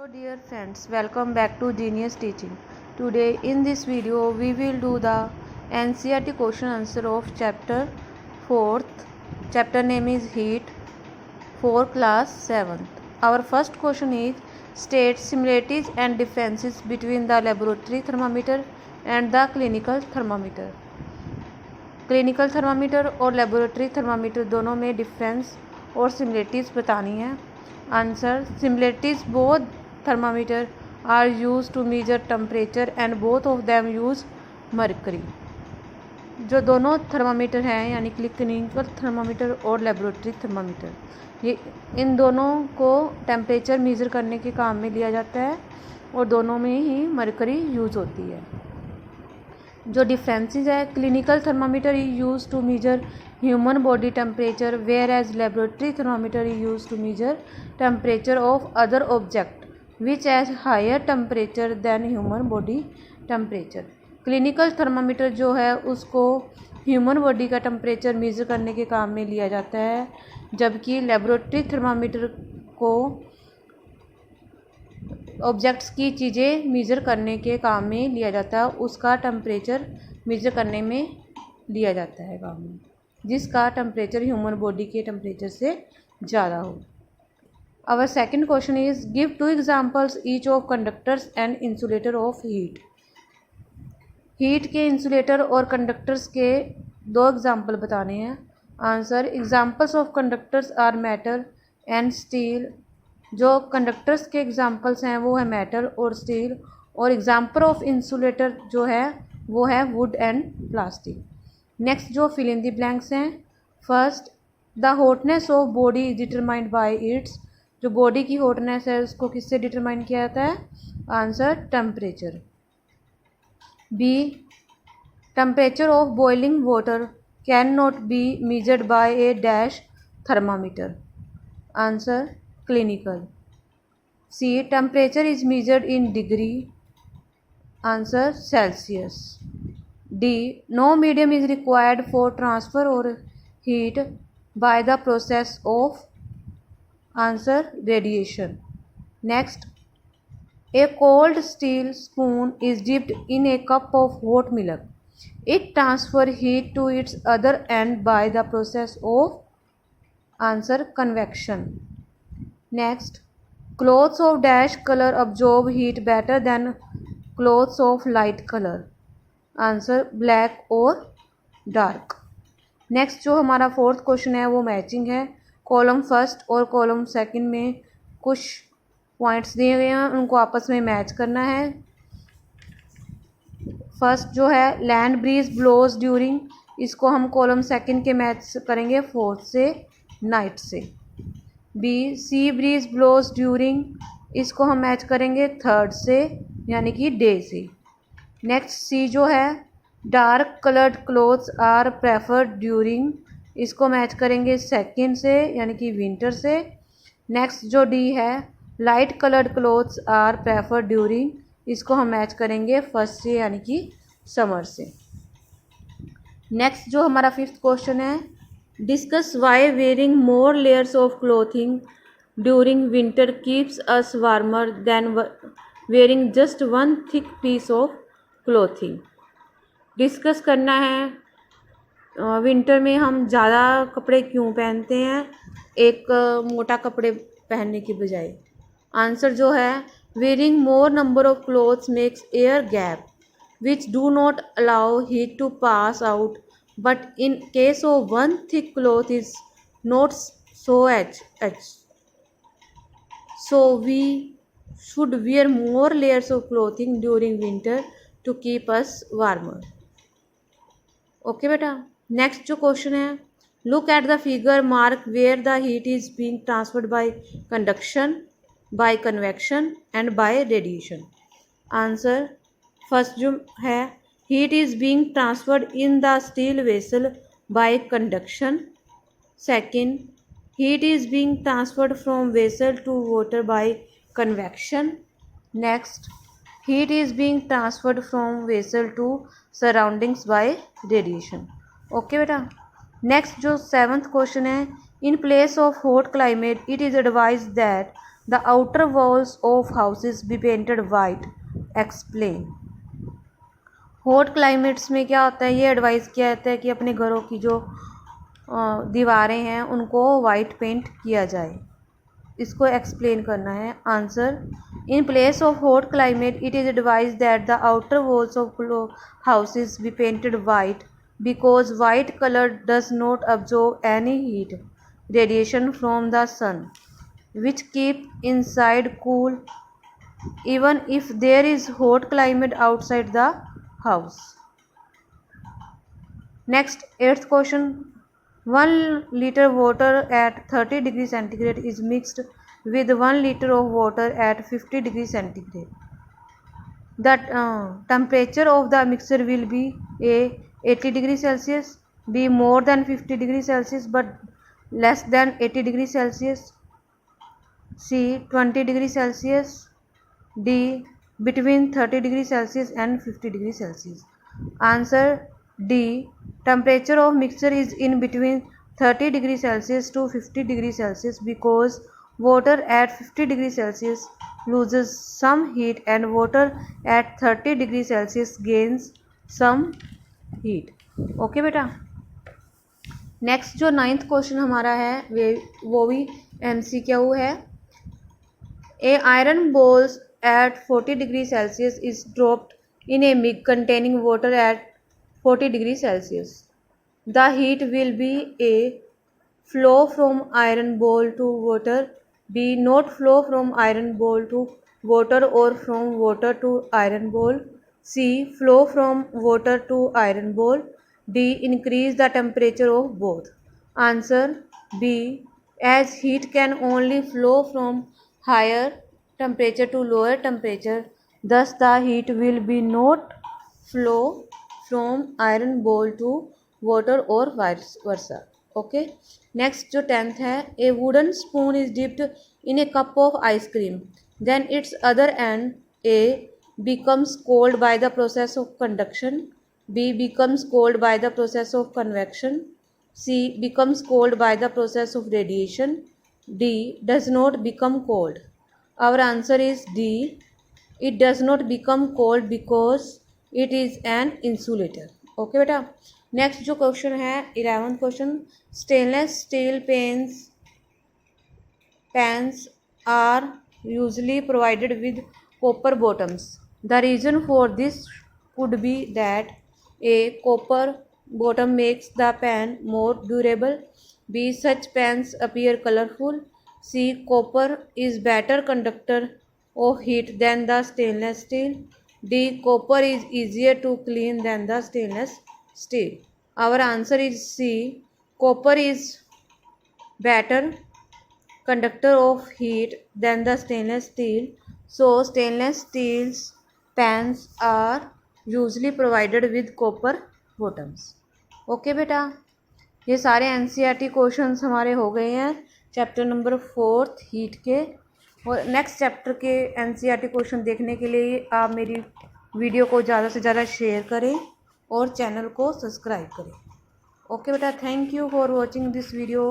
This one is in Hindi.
Hello dear friends, welcome back to Genius Teaching. Today in this video we will do the NCERT question answer of chapter 4th. Chapter name is Heat for class 7th. Our first question is state similarities and differences between the laboratory thermometer and the clinical thermometer. Clinical thermometer और लेबोरेटरी थर्मामीटर दोनों में डिफरेंस और सिमिलरिटीज़ बतानी है. Answer similarities both thermometer are use to measure temperature and both of them use mercury. जो दोनों थर्मामीटर हैं यानी क्लिनिकल थर्मामीटर और लेबोरेटरी थर्मामीटर, ये इन दोनों को टेम्परेचर मेज़र करने के काम में लिया जाता है और दोनों में ही मर्करी यूज़ होती है. जो डिफरेंसेस है, clinical thermometer is use to measure human body temperature whereas laboratory thermometer is use to measure temperature of other object which as higher temperature than human body temperature. Clinical thermometer जो है उसको ह्यूमन बॉडी का टेम्परेचर मेज़र करने के काम में लिया जाता है, जबकि लेबोरेटरी थर्मामीटर को ऑब्जेक्ट्स की चीज़ें मेज़र करने के काम में लिया जाता है, उसका टेम्परेचर मेज़र करने में लिया जाता है काम में, जिसका टेम्परेचर ह्यूमन बॉडी के टेम्परेचर से ज़्यादा हो. Our second question is give two examples each of conductors and insulator of heat. Heat के इंसुलेटर और कंडक्टर्स के दो एग्जाम्पल बताने हैं. Answer examples of conductors are metal and steel. जो कंडक्टर्स के एग्जाम्पल्स हैं वो है मेटल और स्टील, और एग्जाम्पल ऑफ इंसुलेटर जो है वो है वुड एंड प्लास्टिक. नेक्स्ट जो फिल इन द ब्लैंक्स हैं. First, the hotness of body is determined by its. जो बॉडी की हॉटनेस है उसको किससे डिटरमाइन किया जाता है? Answer temperature. B, temperature of boiling water can not be measured by a dash thermometer. Answer clinical. C, temperature is measured in degree. Answer Celsius. D, no medium is required for transfer or heat by the process of. Answer radiation. Next, a cold steel spoon is dipped in a cup of hot milk. It transfers heat to its other end by the process of. Answer convection. Next, clothes of dash color absorb heat better than clothes of light color. Answer black और dark. नेक्स्ट जो हमारा फोर्थ क्वेश्चन है वो मैचिंग है. कॉलम फर्स्ट और कॉलम सेकंड में कुछ पॉइंट्स दिए गए हैं, उनको आपस में मैच करना है. फर्स्ट जो है लैंड ब्रीज ब्लोज ड्यूरिंग, इसको हम कॉलम सेकंड के मैच करेंगे फोर्थ से नाइट से. B, sea breeze blows during, इसको हम मैच करेंगे थर्ड से यानी कि डे से. नेक्स्ट सी जो है dark coloured clothes are preferred during, इसको मैच करेंगे सेकंड से यानी कि विंटर से. नेक्स्ट जो डी है light coloured clothes are preferred during, इसको हम मैच करेंगे फर्स्ट से यानी कि समर से. नेक्स्ट जो हमारा फिफ्थ क्वेश्चन है discuss why wearing more layers of clothing during winter keeps us warmer than wearing just one thick piece of clothing. Discuss करना है विंटर में हम ज़्यादा कपड़े क्यों पहनते हैं एक मोटा कपड़े पहनने की बजाय. आंसर जो है wearing more number of clothes makes air gap which do not allow heat to pass out, but in case of one thick cloth is not so H. So we should wear more layers of clothing during winter to keep us warmer. Okay बेटा. नेक्स्ट जो क्वेश्चन है look at the figure mark where the heat is being transferred by conduction, by convection and by radiation. Answer first जो है heat is being transferred in the steel vessel by conduction. Second, heat is being transferred from vessel to water by convection. Next, heat is being transferred from vessel to surroundings by radiation. Okay बेटा. नेक्स्ट जो सेवन्थ क्वेश्चन है in place of hot climate it is advise that the outer walls of houses be painted white, explain. Hot climates में क्या होता है, ये एडवाइस किया जाता है कि अपने घरों की जो दीवारें हैं उनको वाइट पेंट किया जाए। इसको एक्सप्लेन करना है। Answer, in place of hot climate it is advise that the outer walls of houses be painted white because white colour does not absorb any heat radiation from the sun, which keep inside cool even if there is hot climate outside the house. Next, 8th question. 1 liter water at 30 degrees centigrade is mixed with 1 liter of water at 50 degrees centigrade. The temperature of the mixture will be A. 80 degrees Celsius, B. more than 50 degrees Celsius but less than 80 degrees Celsius, C. 20 degrees Celsius, D. between 30 degrees Celsius and 50 degrees Celsius. Answer, D. Temperature of mixture is in between 30 degrees Celsius to 50 degrees Celsius because water at 50 degrees Celsius loses some heat and water at 30 degrees Celsius gains some heat. Okay बेटा। नेक्स्ट जो 9th क्वेश्चन हमारा है वो भी MCQ है। A iron balls at 40 degrees Celsius is dropped in a mug containing water at 40 degrees Celsius. The heat will be A. flow from iron ball to water, B. not flow from iron ball to water or from water to iron ball, C. flow from water to iron ball, D. increase the temperature of both. Answer, B. as heat can only flow from higher temperature to lower temperature, thus the heat will be not flow from iron ball to water or vice versa. Okay. Next जो 10th है, a wooden spoon is dipped in a cup of ice cream, then its other end A. becomes cold by the process of conduction, B. becomes cold by the process of convection, C. becomes cold by the process of radiation, D. does not become cold. Our answer is D. It does not become cold because it is an insulator. Okay बेटा। नेक्स्ट जो क्वेश्चन है 11th question, stainless steel pans are usually provided with copper bottoms. The reason for this could be that A. copper bottom makes the pan more durable, B. such pans appear colorful, C. copper is better conductor of heat than the stainless steel, D. copper is easier to clean than the stainless steel. Our answer is C. copper is better conductor of heat than the stainless steel. So stainless steel pans are usually provided with copper bottoms. Okay बेटा, ये सारे NCERT क्वेश्चंस हमारे हो गए हैं चैप्टर नंबर 4 हीट के। और नेक्स्ट चैप्टर के NCERT क्वेश्चन देखने के लिए आप मेरी वीडियो को ज़्यादा से ज़्यादा शेयर करें और चैनल को सब्सक्राइब करें। ओके बेटा, thank you for watching this video.